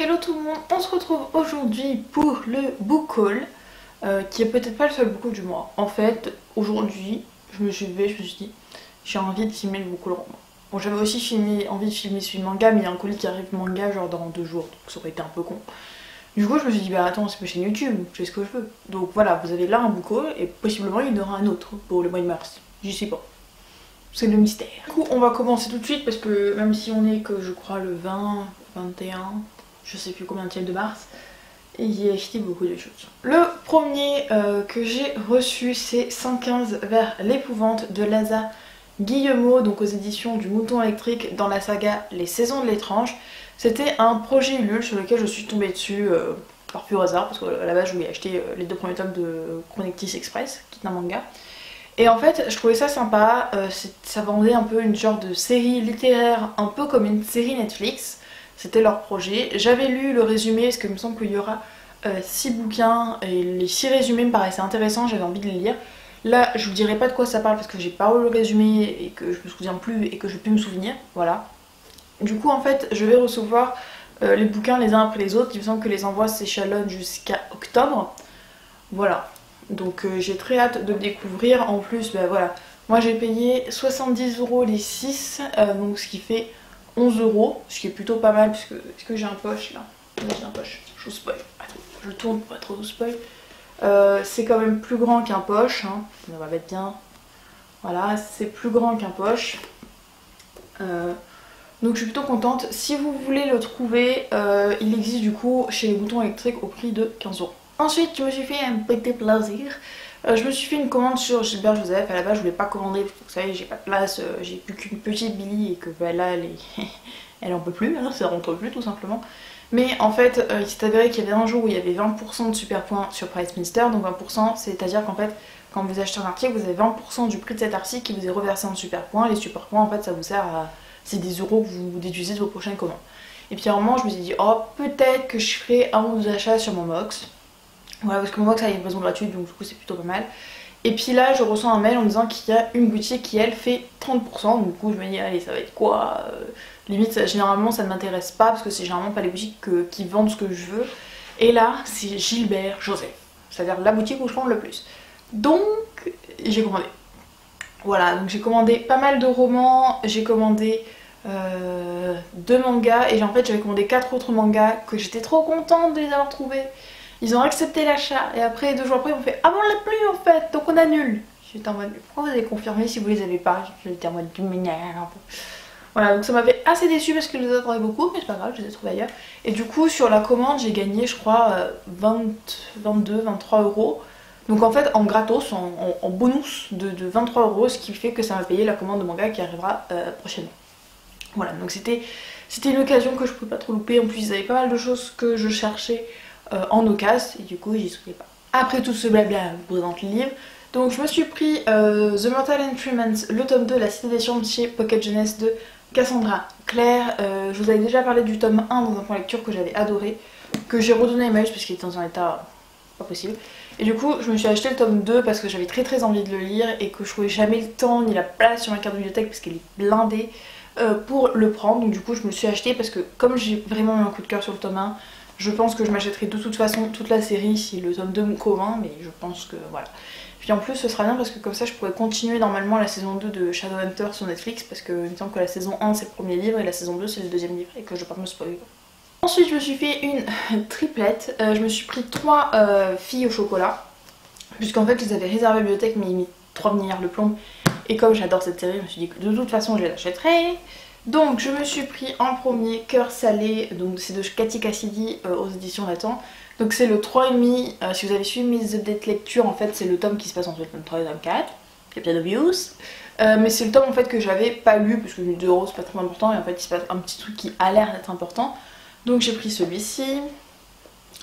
Hello tout le monde, on se retrouve aujourd'hui pour le book haul qui est peut-être pas le seul book haul du mois. En fait, aujourd'hui, je me suis levée, je me suis dit j'ai envie de filmer le book haul roman. Bon, j'avais aussi envie de filmer celui de manga, mais il y a un colis qui arrive manga genre dans 2 jours, donc ça aurait été un peu con. Du coup, je me suis dit bah attends, c'est ma chaîne YouTube, je fais ce que je veux. Donc voilà, vous avez là un book haul et possiblement il y en aura un autre pour le mois de mars. J'y sais pas. C'est le mystère. Du coup, on va commencer tout de suite parce que même si on est que je crois le 20, 21, je sais plus combien de mars, et j'ai acheté beaucoup de choses. Le premier que j'ai reçu, c'est 115 vers l'épouvante de Laza Guillemot, donc aux éditions du Mouton électrique dans la saga Les Saisons de l'étrange. C'était un projet Ulule sur lequel je suis tombée dessus par pur hasard, parce qu'à la base je voulais acheter les 2 premiers tomes de Chronictis Express, qui est un manga. Et en fait, je trouvais ça sympa, ça vendait un peu une genre de série littéraire, un peu comme une série Netflix. C'était leur projet. J'avais lu le résumé, parce qu'il me semble qu'il y aura 6 bouquins, et les 6 résumés me paraissaient intéressants, j'avais envie de les lire. Là, je vous dirai pas de quoi ça parle, parce que j'ai pas lu le résumé, et que je me souviens plus, et que je vais plus me souvenir, voilà. Du coup, en fait, je vais recevoir les bouquins les uns après les autres. Il me semble que les envois s'échelonnent jusqu'à octobre. Voilà. Donc j'ai très hâte de le découvrir. En plus, bah voilà, moi j'ai payé 70 € les 6, donc ce qui fait 11 €, ce qui est plutôt pas mal puisque est-ce que j'ai un poche là? Oui, j'ai un poche. Je vous spoil. Attends, je tourne pour pas trop vous spoil. C'est quand même plus grand qu'un poche, hein. On va mettre bien. Voilà, c'est plus grand qu'un poche. Donc je suis plutôt contente. Si vous voulez le trouver, il existe du coup chez les Moutons électriques au prix de 15 €. Ensuite, je me suis fait un petit plaisir. Je me suis fait une commande sur Gilbert Joseph. À la base, je voulais pas commander parce que vous savez, j'ai pas de place, j'ai plus qu'une petite Billy et que bah, là, elle en peut plus, hein, ça rentre plus tout simplement. Mais en fait, il s'est avéré qu'il y avait un jour où il y avait 20% de super points sur Price Minister. Donc 20%, c'est-à-dire qu'en fait, quand vous achetez un article, vous avez 20% du prix de cet article qui vous est reversé en super points. Les super points, en fait, ça vous sert à. C'est des euros que vous déduisez de vos prochaines commandes. Et puis à un moment, je me suis dit, oh, peut-être que je ferai un ou deux achats sur mon Mox. Voilà, parce que mon Mox a une livraison gratuite, donc du coup c'est plutôt pas mal. Et puis là, je reçois un mail en me disant qu'il y a une boutique qui elle fait 30%. Donc du coup, je me dis, allez, ça va être quoi limite, généralement ça ne m'intéresse pas parce que c'est généralement pas les boutiques qui vendent ce que je veux. Et là, c'est Gilbert Joseph, c'est-à-dire la boutique où je commande le plus. Donc, j'ai commandé. Voilà, donc j'ai commandé pas mal de romans, j'ai commandé 2 mangas et en fait j'avais commandé 4 autres mangas que j'étais trop contente de les avoir trouvés. Ils ont accepté l'achat et après 2 jours après ils m'ont fait ah bon on l'a plus en fait donc on annule. J'étais en mode pourquoi vous avez confirmé si vous les avez pas? J'étais en mode un peu. Voilà donc ça m'avait assez déçu parce que je les attendais beaucoup mais c'est pas grave je les ai trouvés ailleurs. Et du coup sur la commande j'ai gagné je crois 22, 23 €. Donc en fait en gratos, en bonus de 23 €, ce qui fait que ça m'a payé la commande de manga qui arrivera prochainement. Voilà, donc c'était une occasion que je pouvais pas trop louper. En plus ils avaient pas mal de choses que je cherchais en occasion et du coup j'y souhaitais pas. Après tout ce blabla, je vous présente le livre. Donc je me suis pris The Mortal Instruments, le tome 2, La Cité des Chambres chez Pocket Jeunesse de Cassandra Clare. Je vous avais déjà parlé du tome 1 dans un point lecture que j'avais adoré, que j'ai redonné à Emmaüs parce qu'il était dans un état pas possible. Et du coup je me suis acheté le tome 2 parce que j'avais très envie de le lire et que je trouvais jamais le temps ni la place sur ma carte de bibliothèque parce qu'elle est blindée pour le prendre. Donc du coup je me suis acheté parce que comme j'ai vraiment eu un coup de cœur sur le tome 1, je pense que je m'achèterai de toute façon toute la série si le tome 2 me convainc, mais je pense que voilà. Puis en plus ce sera bien parce que comme ça je pourrais continuer normalement la saison 2 de Shadowhunter sur Netflix parce que il me semble que la saison 1 c'est le premier livre et la saison 2 c'est le deuxième livre et que je vais pas me spoiler. Ensuite je me suis fait une triplette, je me suis pris 3 filles au chocolat, puisqu'en fait je les avais réservées à la bibliothèque mais ils mis 3 milliards de plomb. Et comme j'adore cette série je me suis dit que de toute façon je les achèterai. Donc je me suis pris en premier Cœur salé, donc c'est de Cathy Cassidy aux éditions Nathan. Donc c'est le 3,5, si vous avez suivi mes updates lecture en fait c'est le tome qui se passe entre le tome 3 et le tome 4. C'est bien obvious. Mais c'est le tome en fait que j'avais pas lu parce que 2 € c'est pas très important et en fait il se passe un petit truc qui a l'air d'être important. Donc j'ai pris celui-ci.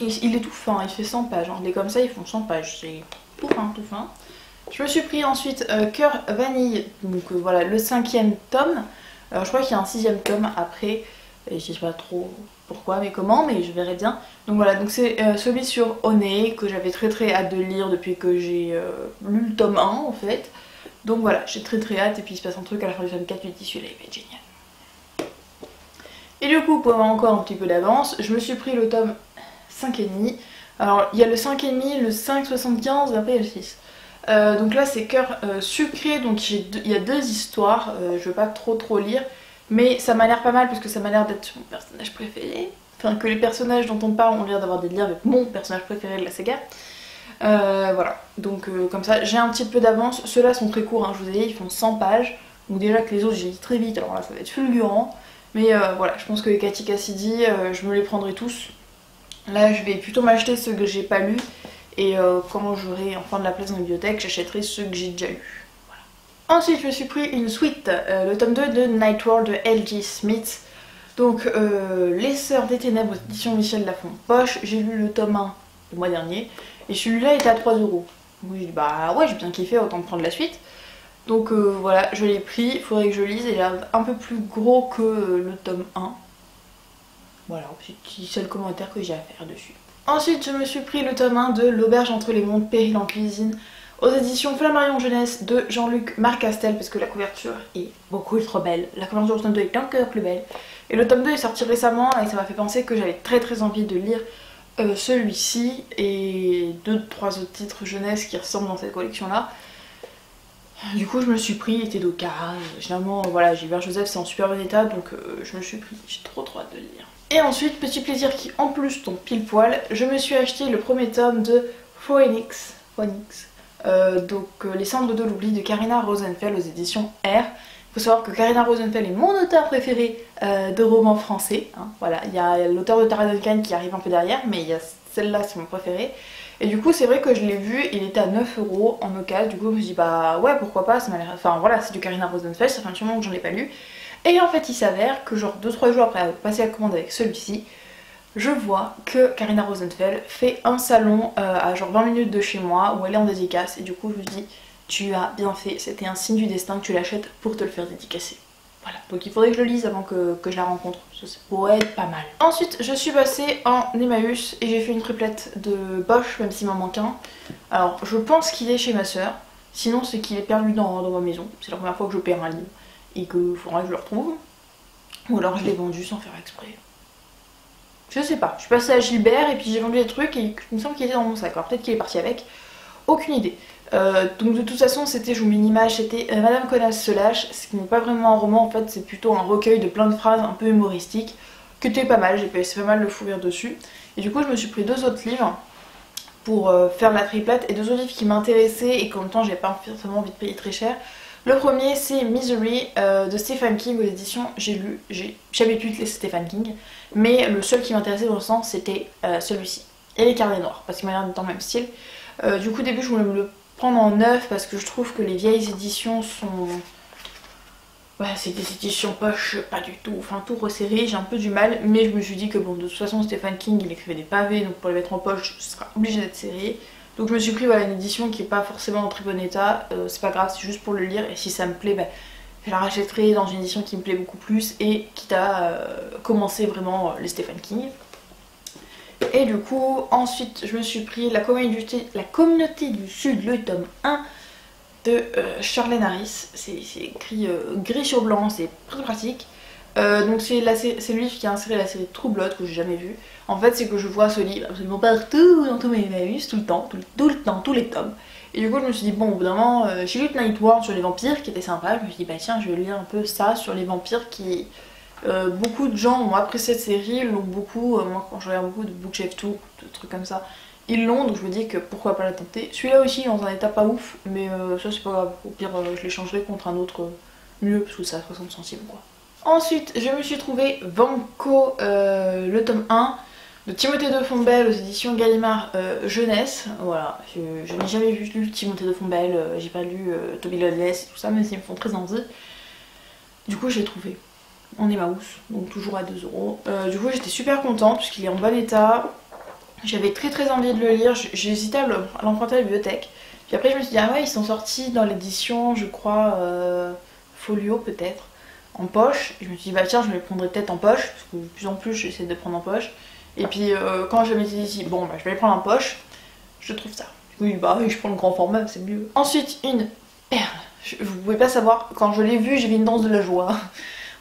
Il est tout fin, il fait 100 pages. Hein. Des comme ça ils font 100 pages, c'est tout fin, tout fin. Je me suis pris ensuite Cœur vanille, donc voilà le 5e tome. Alors je crois qu'il y a un 6e tome après, et je sais pas trop pourquoi mais comment, mais je verrai bien. Donc voilà, donc c'est celui sur Oné que j'avais très hâte de lire depuis que j'ai lu le tome 1 en fait. Donc voilà, j'ai très hâte et puis il se passe un truc à la fin du tome 4, 8, 10, celui-là il va être génial. Et du coup, pour avoir encore un petit peu d'avance, je me suis pris le tome 5,5. Alors il y a le 5,5, le 5,75 et après il y a le 6. Donc là c'est cœur sucré, donc il y a deux histoires, je veux pas trop lire, mais ça m'a l'air pas mal parce que ça m'a l'air d'être mon personnage préféré. Enfin que les personnages dont on parle ont l'air d'avoir des liens avec mon personnage préféré de la saga. Voilà, donc comme ça j'ai un petit peu d'avance. Ceux-là sont très courts, hein, je vous ai dit, ils font 100 pages. Donc déjà que les autres j'ai dit très vite, alors là ça va être fulgurant. Mais voilà, je pense que les Katy Cassidy, je me les prendrai tous. Là je vais plutôt m'acheter ceux que j'ai pas lus. Et quand j'aurai enfin de la place dans la bibliothèque, j'achèterai ceux que j'ai déjà lus. Voilà. Ensuite je me suis pris une suite, le tome 2 de Nightworld de L.J. Smith. Donc Les Sœurs des Ténèbres, édition Michel Lafon Poche. J'ai lu le tome 1 le mois dernier. Et celui-là était à 3 €. Donc j'ai dit bah ouais j'ai bien kiffé, autant prendre la suite. Donc voilà, je l'ai pris, il faudrait que je lise, il est un peu plus gros que le tome 1. Voilà, c'est le seul commentaire que j'ai à faire dessus. Ensuite je me suis pris le tome 1 de L'Auberge entre les mondes, Péril en cuisine, aux éditions Flammarion Jeunesse de Jean-Luc Marcastel, parce que la couverture est beaucoup trop belle. La couverture du tome 2 est encore plus belle. Et le tome 2 est sorti récemment et ça m'a fait penser que j'avais très envie de lire celui-ci et 2-3 autres titres jeunesse qui ressemblent dans cette collection là. Du coup je me suis pris, il était d'occasion. Généralement voilà, Gilbert Joseph c'est en super bon état, donc je me suis pris, j'ai trop hâte de le lire. Et ensuite, petit plaisir qui en plus tombe pile poil, je me suis acheté le premier tome de Phoenix, Les Cendres de l'oubli de Karina Rosenfeld aux éditions R. Il faut savoir que Karina Rosenfeld est mon auteur préféré de romans français. Hein. Voilà, il y a l'auteur de Tara Duncan qui arrive un peu derrière, mais il y a celle-là, c'est mon préféré. Et du coup, c'est vrai que je l'ai vu, il était à 9 € en occasion. Du coup, je me suis dit, bah ouais, pourquoi pas, ça m'a l'air. Enfin voilà, c'est du Karina Rosenfeld, ça fait un petit moment que j'en ai pas lu. Et en fait, il s'avère que, genre 2-3 jours après avoir passé la commande avec celui-ci, je vois que Karina Rosenfeld fait un salon à genre 20 minutes de chez moi où elle est en dédicace. Et du coup, je me dis, tu as bien fait, c'était un signe du destin que tu l'achètes pour te le faire dédicacer. Voilà, donc il faudrait que je le lise avant que je la rencontre, ça pourrait être pas mal. Ensuite, je suis passée en Emmaüs et j'ai fait une triplette de Bosch, même s'il m'en manque un. Alors, je pense qu'il est chez ma soeur, sinon c'est qu'il est perdu dans ma maison. C'est la première fois que je perds un livre et qu'il faudra que je le retrouve. Ou alors je l'ai vendu sans faire exprès. Je sais pas, je suis passée à Gilbert et puis j'ai vendu des trucs et il me semble qu'il était dans mon sac. Alors peut-être qu'il est parti avec, aucune idée. Donc de toute façon c'était, je vous mets une image, c'était Madame Connasse se lâche, ce qui n'est pas vraiment un roman en fait, c'est plutôt un recueil de plein de phrases un peu humoristiques, que était pas mal, j'ai passé pas mal de fou rire dessus. Et du coup je me suis pris 2 autres livres pour faire la triplette, et 2 autres livres qui m'intéressaient et qu'en même temps j'avais pas forcément envie de payer très cher. Le premier c'est Misery de Stephen King aux éditions j'ai jamais pu les Stephen King, mais le seul qui m'intéressait pour l'instant c'était celui-ci. Et Les Carnets Noirs, parce qu'il m'a l'air dans le même style. Du coup au début je voulais me le prendre en neuf parce que je trouve que les vieilles éditions sont... Ouais, c'est des éditions poche, pas du tout, enfin tout resserré, j'ai un peu du mal, mais je me suis dit que bon, de toute façon Stephen King il écrivait des pavés, donc pour les mettre en poche ce sera obligé d'être serré. Donc je me suis pris voilà, une édition qui est pas forcément en très bon état, c'est pas grave, c'est juste pour le lire, et si ça me plaît, bah, je la rachèterai dans une édition qui me plaît beaucoup plus, et quitte à commencer vraiment les Stephen King. Et du coup, ensuite, je me suis pris La Communauté du Sud, le tome 1 de Charlène Harris. C'est écrit gris sur blanc, c'est très pratique. Donc c'est le livre qui a inséré la série True Blood que j'ai jamais vu. En fait, c'est que je vois ce livre absolument partout dans tous mes Emmaüs, tout le temps, tous les tomes. Et du coup, je me suis dit, bon, au bout d'un moment, j'ai lu Nightworld sur les vampires qui était sympa. Je me suis dit, bah tiens, je vais lire un peu ça sur les vampires qui... beaucoup de gens ont apprécié cette série, l'ont beaucoup, moi quand je regarde beaucoup de Bookshelf Tour, de trucs comme ça, ils l'ont, donc je me dis que pourquoi pas la tenter. Celui-là aussi dans un état pas ouf, mais ça c'est pas grave, au pire je l'échangerai contre un autre mieux, parce que ça a 60 centimes quoi. Ensuite je me suis trouvé Vanco, le tome 1 de Timothée de Fontbelle aux éditions Gallimard Jeunesse. Voilà, je n'ai jamais lu Timothée de Fontbelle, j'ai pas lu Toby Lodless et tout ça, mais ils me font très envie. Du coup je l'ai trouvé en Emmaüs, donc toujours à 2 €. Du coup j'étais super contente puisqu'il est en bon état. J'avais très envie de le lire, j'ai hésité à l'emprunter à la bibliothèque. Puis après je me suis dit ah ouais ils sont sortis dans l'édition je crois Folio peut-être, en poche. Et je me suis dit bah tiens je me les prendrai peut-être en poche, parce que de plus en plus j'essaie de prendre en poche. Et puis quand je m'étais dit bon bah je vais les prendre en poche, je trouve ça. Oui bah oui je prends le grand format c'est mieux. Ensuite une perle, vous pouvez pas savoir, quand je l'ai vue j'ai vu une danse de la joie.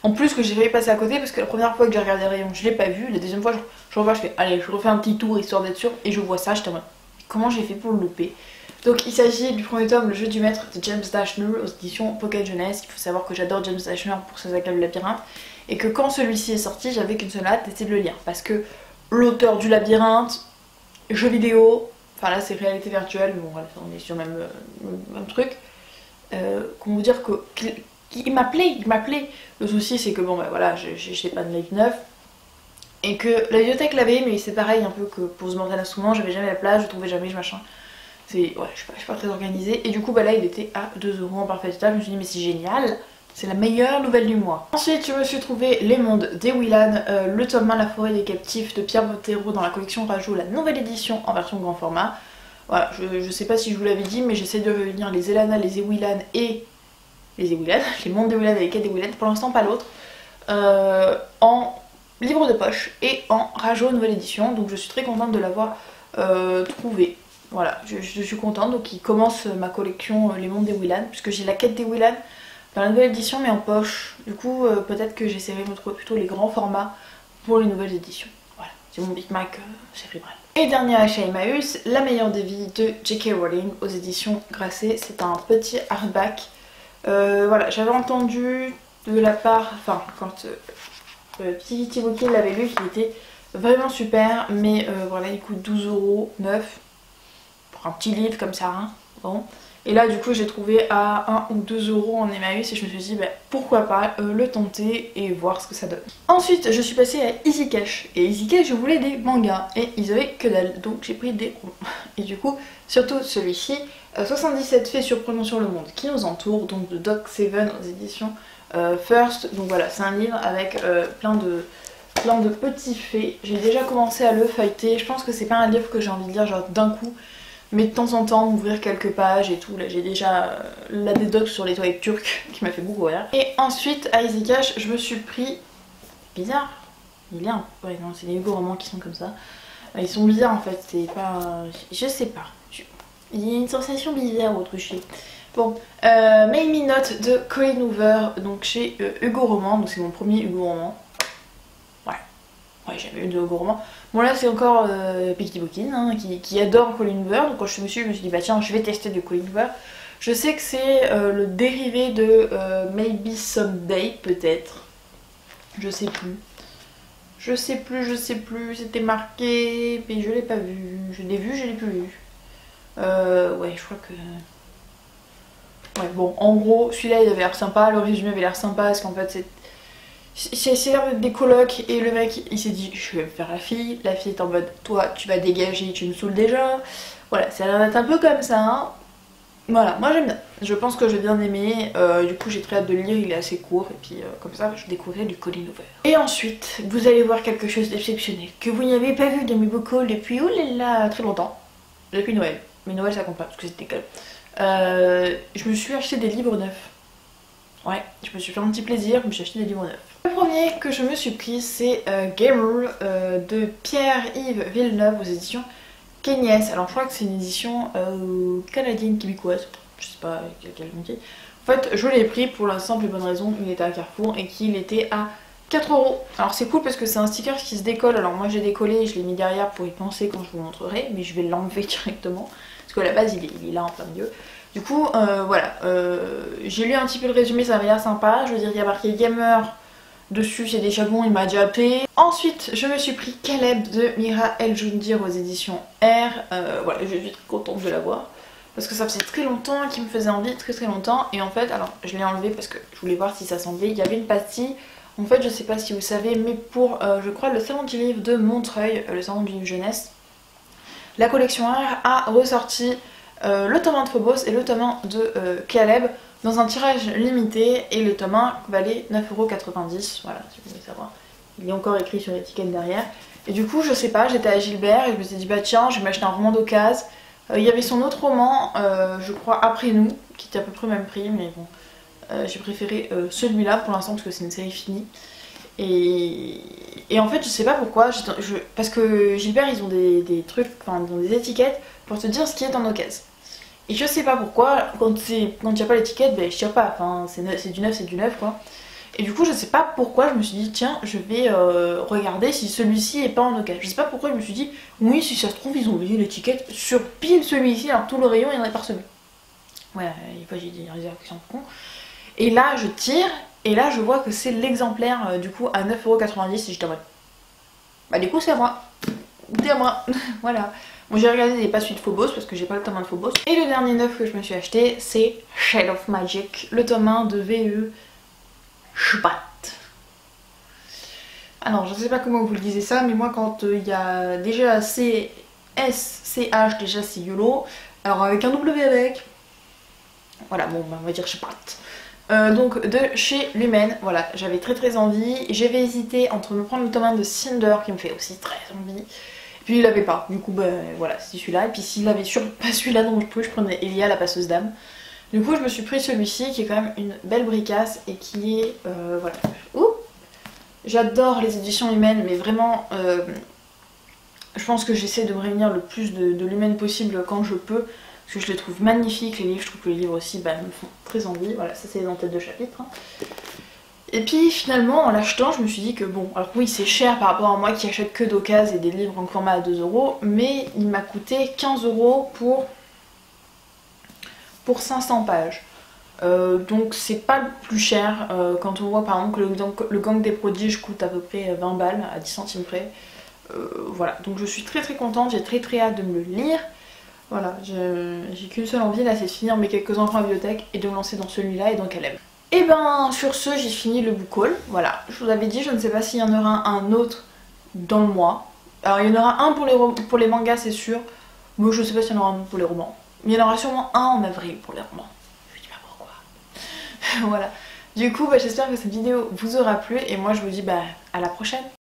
En plus que j'ai failli passer à côté parce que la première fois que j'ai regardé le rayon, je l'ai pas vu. La deuxième fois, je revois, je fais allez, je refais un petit tour histoire d'être sûre. Et je vois ça, j'étais en mode comment j'ai fait pour le louper. Donc il s'agit du premier tome, Le Jeu du Maître de James Dashner aux éditions Pocket Jeunesse. Il faut savoir que j'adore James Dashner pour sa saga Le Labyrinthe. Et que quand celui-ci est sorti, j'avais qu'une seule hâte, c'était de le lire. Parce que l'auteur du Labyrinthe, jeux vidéo, enfin là c'est réalité virtuelle, bon voilà, on est sur le même truc. Comment vous dire qu'il m'appelait. Le souci c'est que bon bah voilà, j'ai pas de live neuf. Et que la bibliothèque l'avait, mais c'est pareil un peu que pour The Mortal Instrument, j'avais jamais la place, je trouvais jamais, machin. C'est, ouais, je suis pas très organisée. Et du coup bah là il était à 2 € en parfait état, je me suis dit mais c'est génial. C'est la meilleure nouvelle du mois. Ensuite, je me suis trouvé Les Mondes des Willan, le tome 1 La Forêt des Captifs de Pierre Bottero dans la collection Rajout, la nouvelle édition en version grand format. Voilà, je sais pas si je vous l'avais dit, mais j'essaie de revenir les Elana, les Ewillan et les Ewillan, les Mondes des Willan et les Quêtes des Willan, pour l'instant pas l'autre, en livre de poche et en Rajout nouvelle édition. Donc je suis très contente de l'avoir trouvé. Voilà, je suis contente. Donc il commence ma collection Les Mondes des Willan, puisque j'ai la Quête des Willan dans la nouvelle édition mais en poche. Du coup peut-être que j'essaierai de me trouver plutôt les grands formats pour les nouvelles éditions. Voilà, c'est mon Big Mac cérébral. Et dernier achat Emmaüs, La meilleure des vies de J.K. Rowling aux éditions Grasset. C'est un petit hardback. Voilà, j'avais entendu de la part, enfin quand Petit Thibaut l'avait lu, qu'il était vraiment super, mais voilà, il coûte 12 € neuf pour un petit livre comme ça, hein. Bon. Et là du coup j'ai trouvé à 1 ou 2 € en Emmaüs et je me suis dit bah, pourquoi pas le tenter et voir ce que ça donne. Ensuite je suis passée à Easy Cash, et Easy Cash je voulais des mangas et ils avaient que dalle, donc j'ai pris des romans. Et du coup surtout celui-ci, 77 faits surprenants sur le monde qui nous entoure, donc de Doc Seven aux éditions First. Donc voilà, c'est un livre avec plein de petits faits. J'ai déjà commencé à le feuilleter, je pense que c'est pas un livre que j'ai envie de lire genre d'un coup, mais de temps en temps ouvrir quelques pages et tout. Là j'ai déjà l'anecdote sur les toilettes turques qui m'a fait beaucoup rire. Et ensuite à Easy Cash je me suis pris, bizarre, il est un... ouais non c'est les Hugo romans qui sont comme ça, ils sont bizarres en fait, c'est pas, je sais pas, il y a une sensation bizarre ou autre chose. Bon, Make Me Not de Colleen Hoover, donc chez Hugo Roman, donc c'est mon premier Hugo Roman. Ouais, j'avais eu de Hugo Roman. Bon là c'est encore Picky Bookin hein, qui adore Colleen Hoover, donc quand je me suis dit bah tiens je vais tester du Colleen Hoover. Je sais que c'est le dérivé de Maybe Someday peut-être. Je sais plus. Je sais plus, c'était marqué, mais je l'ai pas vu. Je l'ai vu, je l'ai plus vu. Ouais, je crois que... Ouais, bon, en gros, celui-là il avait l'air sympa, le résumé avait l'air sympa parce qu'en fait c'est des colocs et le mec il s'est dit je vais me faire la fille est en mode toi tu vas dégager, tu me saoules déjà. Voilà, ça a l'air d'être un peu comme ça. Hein. Voilà, moi j'aime bien. Je pense que j'ai bien aimé, du coup j'ai très hâte de le lire, il est assez court et puis comme ça je découvrirai du Colleen Hoover. Et ensuite, vous allez voir quelque chose d'exceptionnel que vous n'avez pas vu de mes beaux calls depuis très longtemps. Depuis Noël. Mais Noël ça compte pas parce que c'était calme. Je me suis acheté des livres neufs. Ouais, je me suis fait un petit plaisir, je me suis acheté des livres neufs. Le premier que je me suis pris c'est Gamer de Pierre-Yves Villeneuve aux éditions Kenyes. Alors je crois que c'est une édition canadienne québécoise, je sais pas quelle on dit. En fait je l'ai pris pour la simple et bonne raison qu'il était à Carrefour et qu'il était à 4 €. Alors c'est cool parce que c'est un sticker qui se décolle. Alors moi j'ai décollé et je l'ai mis derrière pour y penser quand je vous montrerai, mais je vais l'enlever directement parce qu'à la base il est là en plein milieu. Du coup voilà, j'ai lu un petit peu le résumé, ça avait l'air sympa. Je veux dire il y a marqué Gamer dessus, c'est des chabons, il m'a déjà appelé. Ensuite je me suis pris Caleb de Mira El Jundir aux éditions R. Voilà, je suis très contente de l'avoir parce que ça faisait très longtemps qu'il me faisait envie, très longtemps. Et en fait, alors je l'ai enlevé parce que je voulais voir si ça semblait. Il y avait une pastille. En fait, je sais pas si vous savez, mais pour, je crois, le salon du livre de Montreuil, le salon du livre jeunesse, la collection R a ressorti le tome 1 de Phobos et le tome 1 de Caleb dans un tirage limité, et le tome 1 valait 9,90 €. Voilà, si vous voulez savoir. Il est encore écrit sur l'étiquette derrière. Et du coup, je sais pas, j'étais à Gilbert et je me suis dit, bah tiens, je vais m'acheter un roman d'occasion. Il y avait son autre roman, je crois, Après nous, qui était à peu près le même prix, mais bon. J'ai préféré celui-là pour l'instant parce que c'est une série finie. Et en fait je sais pas pourquoi, parce que Gilbert ils ont des trucs, enfin ils ont des étiquettes pour te dire ce qui est en occasion. Et je sais pas pourquoi, quand il n'y a pas l'étiquette, ben je tire pas, enfin c'est du neuf quoi. Et du coup je sais pas pourquoi je me suis dit tiens je vais regarder si celui-ci est pas en occasion. Je sais pas pourquoi je me suis dit oui si ça se trouve ils ont oublié l'étiquette sur pile celui-ci alors tout le rayon il en est parsemé. Ouais, j'ai des réactions de con. Et là je tire et là je vois que c'est l'exemplaire du coup à 9,90€ et j'étais en mode bah du coup c'est à moi. C'est à moi. Voilà. Bon j'ai regardé des pas suite Phobos parce que j'ai pas le tome 1 de Phobos. Et le dernier neuf que je me suis acheté c'est Shade of Magic, le tome 1 de VE Schbat. Alors je sais pas comment vous le disiez ça mais moi quand il y a déjà C, S, C, H déjà c'est YOLO. Alors avec un W avec. Voilà bon on va dire Schbat. Donc de chez Lumen, voilà, j'avais très envie. J'avais hésité entre me prendre le tome 1 de Cinder qui me fait aussi très envie. Puis il l'avait pas, du coup bah voilà, c'est celui-là. Et puis s'il avait pas celui-là dont je prenais Elia la passeuse d'âme. Du coup je me suis pris celui-ci qui est quand même une belle bricasse et qui est voilà. Ouh, j'adore les éditions Lumen mais vraiment je pense que j'essaie de me réunir le plus de Lumen possible quand je peux. Parce que je les trouve magnifiques, les livres, je trouve que les livres aussi bah, me font très envie. Voilà, ça c'est les en-têtes de chapitre. Hein. Et puis finalement, en l'achetant, je me suis dit que bon, alors oui c'est cher par rapport à moi qui achète que d'occasion et des livres en format à 2€, mais il m'a coûté 15€ pour 500 pages. Donc c'est pas le plus cher quand on voit par exemple que le Gang des Prodiges coûte à peu près 20 balles à 10 centimes près. Voilà, donc je suis très contente, j'ai très hâte de me le lire. Voilà, j'ai qu'une seule envie là, c'est de finir mes quelques enfants à bibliothèque et de me lancer dans celui-là et dans Caleb. Et ben sur ce, j'ai fini le book haul. Voilà, je vous avais dit, je ne sais pas s'il y en aura un autre dans le mois. Alors il y en aura un pour les mangas, c'est sûr. Mais je ne sais pas s'il y en aura un pour les romans. Mais il y en aura sûrement un en avril pour les romans. Je dis pas pourquoi. Voilà. Du coup, bah, j'espère que cette vidéo vous aura plu et moi je vous dis bah à la prochaine.